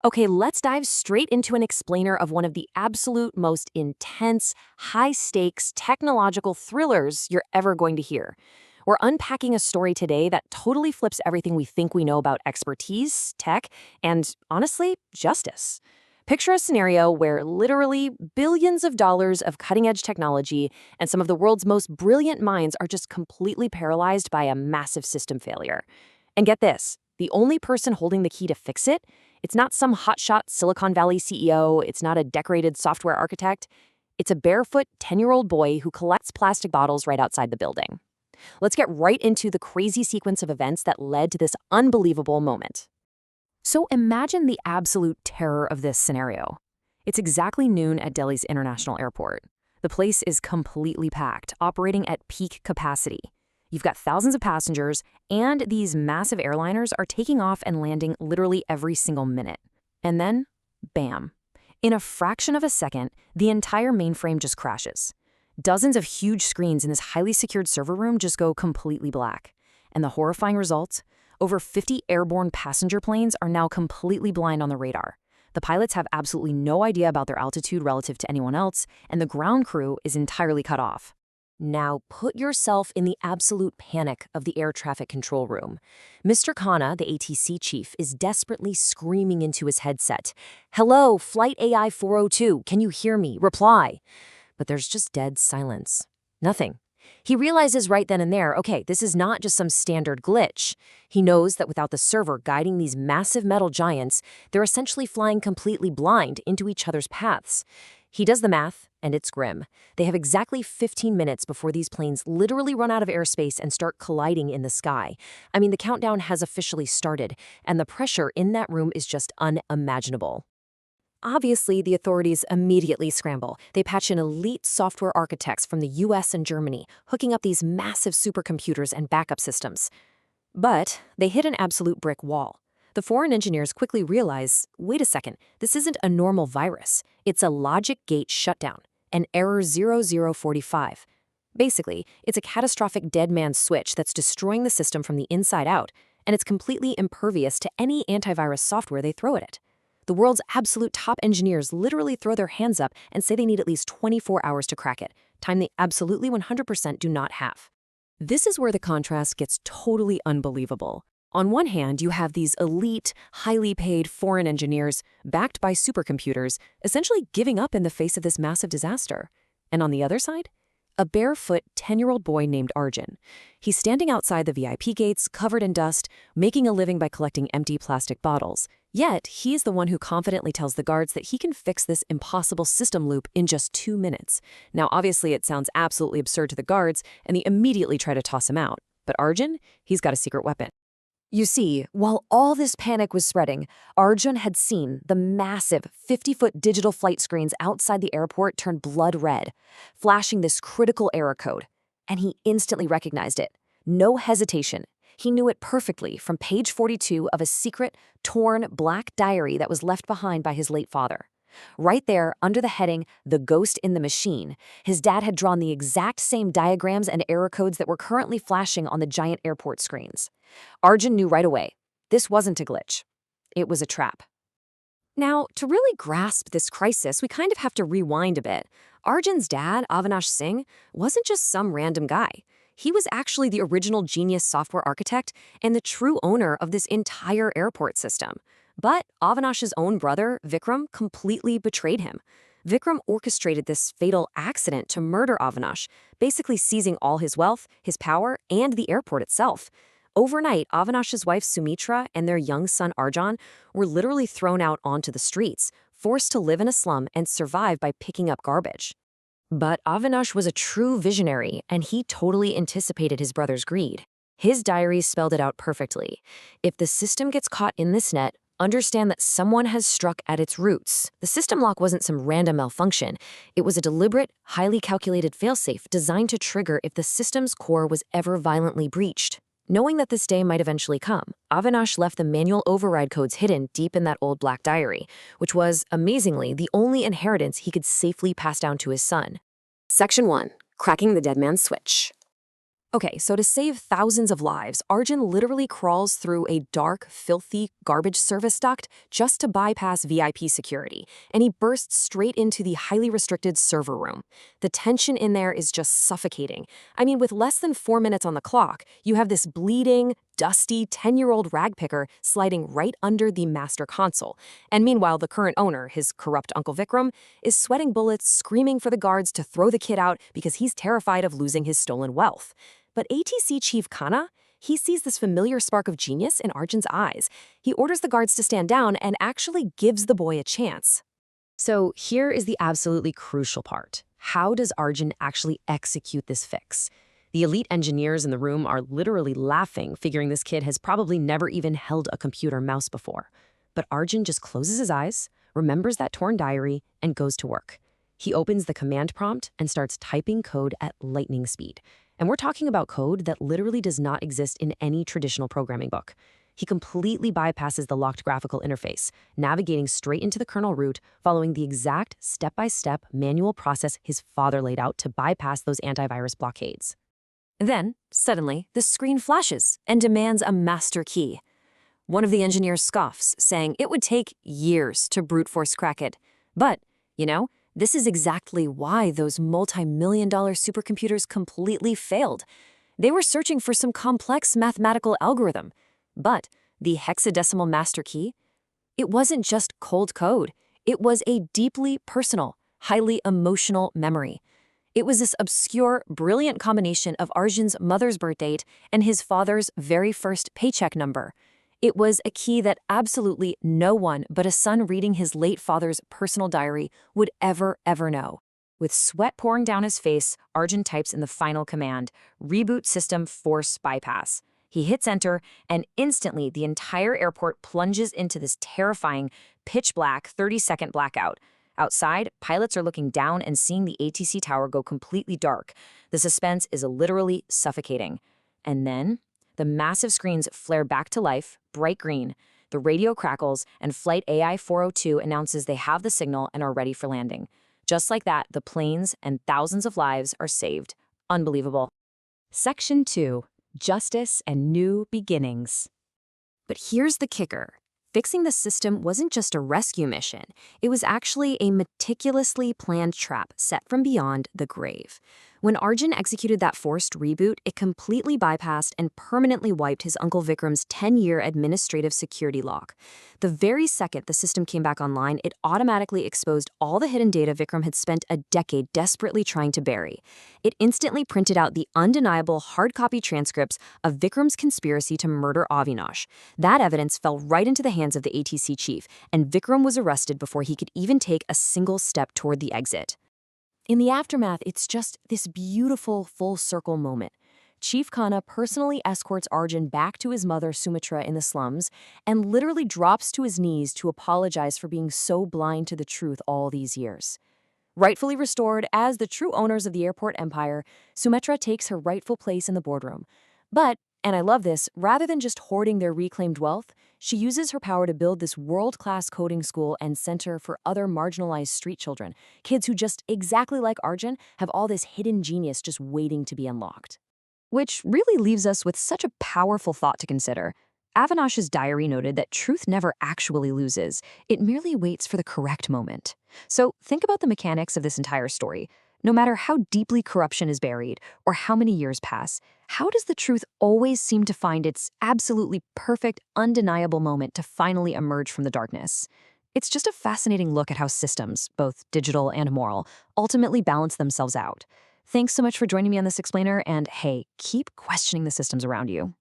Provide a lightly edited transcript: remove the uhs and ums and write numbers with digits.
Okay, let's dive straight into an explainer of one of the absolute most intense, high stakes technological thrillers you're ever going to hear. We're unpacking a story today that totally flips everything we think we know about expertise, tech, and honestly, justice. Picture a scenario where literally billions of dollars of cutting edge technology and some of the world's most brilliant minds are just completely paralyzed by a massive system failure. And get this, the only person holding the key to fix it, it's not some hotshot Silicon Valley CEO, it's not a decorated software architect. It's a barefoot 10-year-old boy who collects plastic bottles right outside the building. Let's get right into the crazy sequence of events that led to this unbelievable moment. So imagine the absolute terror of this scenario. It's exactly noon at Delhi's International Airport. The place is completely packed, operating at peak capacity. You've got thousands of passengers, and these massive airliners are taking off and landing literally every single minute. And then, bam. In a fraction of a second, the entire mainframe just crashes. Dozens of huge screens in this highly secured server room just go completely black. And the horrifying result? Over 50 airborne passenger planes are now completely blind on the radar. The pilots have absolutely no idea about their altitude relative to anyone else, and the ground crew is entirely cut off. Now put yourself in the absolute panic of the air traffic control room. Mr. Khanna, the ATC chief, is desperately screaming into his headset. "Hello, Flight AI 402, can you hear me? Reply." But there's just dead silence. Nothing. He realizes right then and there, okay, this is not just some standard glitch. He knows that without the server guiding these massive metal giants, they're essentially flying completely blind into each other's paths. He does the math, and it's grim. They have exactly 15 minutes before these planes literally run out of airspace and start colliding in the sky. I mean, the countdown has officially started, and the pressure in that room is just unimaginable. Obviously, the authorities immediately scramble. They patch in elite software architects from the US and Germany, hooking up these massive supercomputers and backup systems. But they hit an absolute brick wall. The foreign engineers quickly realize, wait a second, this isn't a normal virus. It's a logic gate shutdown, an error 0045. Basically, it's a catastrophic dead man's switch that's destroying the system from the inside out, and it's completely impervious to any antivirus software they throw at it. The world's absolute top engineers literally throw their hands up and say they need at least 24 hours to crack it, time they absolutely 100% do not have. This is where the contrast gets totally unbelievable. On one hand, you have these elite, highly paid foreign engineers, backed by supercomputers, essentially giving up in the face of this massive disaster. And on the other side, a barefoot 10-year-old boy named Arjun. He's standing outside the VIP gates, covered in dust, making a living by collecting empty plastic bottles. Yet, he is the one who confidently tells the guards that he can fix this impossible system loop in just 2 minutes. Now, obviously, it sounds absolutely absurd to the guards, and they immediately try to toss him out. But Arjun, he's got a secret weapon. You see, while all this panic was spreading, Arjun had seen the massive 50-foot digital flight screens outside the airport turn blood red, flashing this critical error code. And he instantly recognized it. No hesitation. He knew it perfectly from page 42 of a secret, torn, black diary that was left behind by his late father. Right there, under the heading, "The Ghost in the Machine," his dad had drawn the exact same diagrams and error codes that were currently flashing on the giant airport screens. Arjun knew right away. This wasn't a glitch. It was a trap. Now, to really grasp this crisis, we kind of have to rewind a bit. Arjun's dad, Avinash Singh, wasn't just some random guy. He was actually the original genius software architect and the true owner of this entire airport system. But Avinash's own brother, Vikram, completely betrayed him. Vikram orchestrated this fatal accident to murder Avinash, basically seizing all his wealth, his power, and the airport itself. Overnight, Avinash's wife Sumitra and their young son Arjun were literally thrown out onto the streets, forced to live in a slum and survive by picking up garbage. But Avinash was a true visionary, and he totally anticipated his brother's greed. His diary spelled it out perfectly. If the system gets caught in this net, understand that someone has struck at its roots. The system lock wasn't some random malfunction. It was a deliberate, highly calculated failsafe designed to trigger if the system's core was ever violently breached. Knowing that this day might eventually come, Avinash left the manual override codes hidden deep in that old black diary, which was, amazingly, the only inheritance he could safely pass down to his son. Section 1. Cracking the Dead Man's Switch. Okay, so to save thousands of lives, Arjun literally crawls through a dark, filthy garbage service duct just to bypass VIP security, and he bursts straight into the highly restricted server room. The tension in there is just suffocating. I mean, with less than 4 minutes on the clock, you have this bleeding, dusty 10-year-old rag picker sliding right under the master console. And meanwhile, the current owner, his corrupt Uncle Vikram, is sweating bullets, screaming for the guards to throw the kid out because he's terrified of losing his stolen wealth. But ATC Chief Khanna, he sees this familiar spark of genius in Arjun's eyes. He orders the guards to stand down and actually gives the boy a chance. So here is the absolutely crucial part. How does Arjun actually execute this fix? The elite engineers in the room are literally laughing, figuring this kid has probably never even held a computer mouse before. But Arjun just closes his eyes, remembers that torn diary, and goes to work. He opens the command prompt and starts typing code at lightning speed. And we're talking about code that literally does not exist in any traditional programming book. He completely bypasses the locked graphical interface, navigating straight into the kernel root, following the exact step-by-step manual process his father laid out to bypass those antivirus blockades. Then, suddenly, the screen flashes and demands a master key. One of the engineers scoffs, saying it would take years to brute force crack it. But, this is exactly why those multi-million-dollar supercomputers completely failed. They were searching for some complex mathematical algorithm. But the hexadecimal master key? It wasn't just cold code. It was a deeply personal, highly emotional memory. It was this obscure, brilliant combination of Arjun's mother's birth date and his father's very first paycheck number. It was a key that absolutely no one but a son reading his late father's personal diary would ever know. With sweat pouring down his face, Arjun types in the final command, Reboot System Force Bypass. He hits enter, and instantly the entire airport plunges into this terrifying, pitch-black 30-second blackout. Outside, pilots are looking down and seeing the ATC tower go completely dark. The suspense is literally suffocating. And then the massive screens flare back to life, bright green. The radio crackles, and Flight AI 402 announces they have the signal and are ready for landing. Just like that, the planes and thousands of lives are saved. Unbelievable. Section 2. Justice and New Beginnings. But here's the kicker. Fixing the system wasn't just a rescue mission. It was actually a meticulously planned trap set from beyond the grave. When Arjun executed that forced reboot, it completely bypassed and permanently wiped his Uncle Vikram's 10-year administrative security lock. The very second the system came back online, it automatically exposed all the hidden data Vikram had spent a decade desperately trying to bury. It instantly printed out the undeniable hard copy transcripts of Vikram's conspiracy to murder Avinash. That evidence fell right into the hands of the ATC chief, and Vikram was arrested before he could even take a single step toward the exit. In the aftermath, it's just this beautiful full-circle moment. Chief Khanna personally escorts Arjun back to his mother Sumitra in the slums and literally drops to his knees to apologize for being so blind to the truth all these years. Rightfully restored as the true owners of the airport empire, Sumitra takes her rightful place in the boardroom. But, and I love this, rather than just hoarding their reclaimed wealth, she uses her power to build this world-class coding school and center for other marginalized street children, kids who just exactly like Arjun have all this hidden genius just waiting to be unlocked. Which really leaves us with such a powerful thought to consider. Avinash's diary noted that truth never actually loses, it merely waits for the correct moment. So think about the mechanics of this entire story. No matter how deeply corruption is buried or how many years pass, how does the truth always seem to find its absolutely perfect, undeniable moment to finally emerge from the darkness? It's just a fascinating look at how systems, both digital and moral, ultimately balance themselves out. Thanks so much for joining me on this explainer, and hey, keep questioning the systems around you.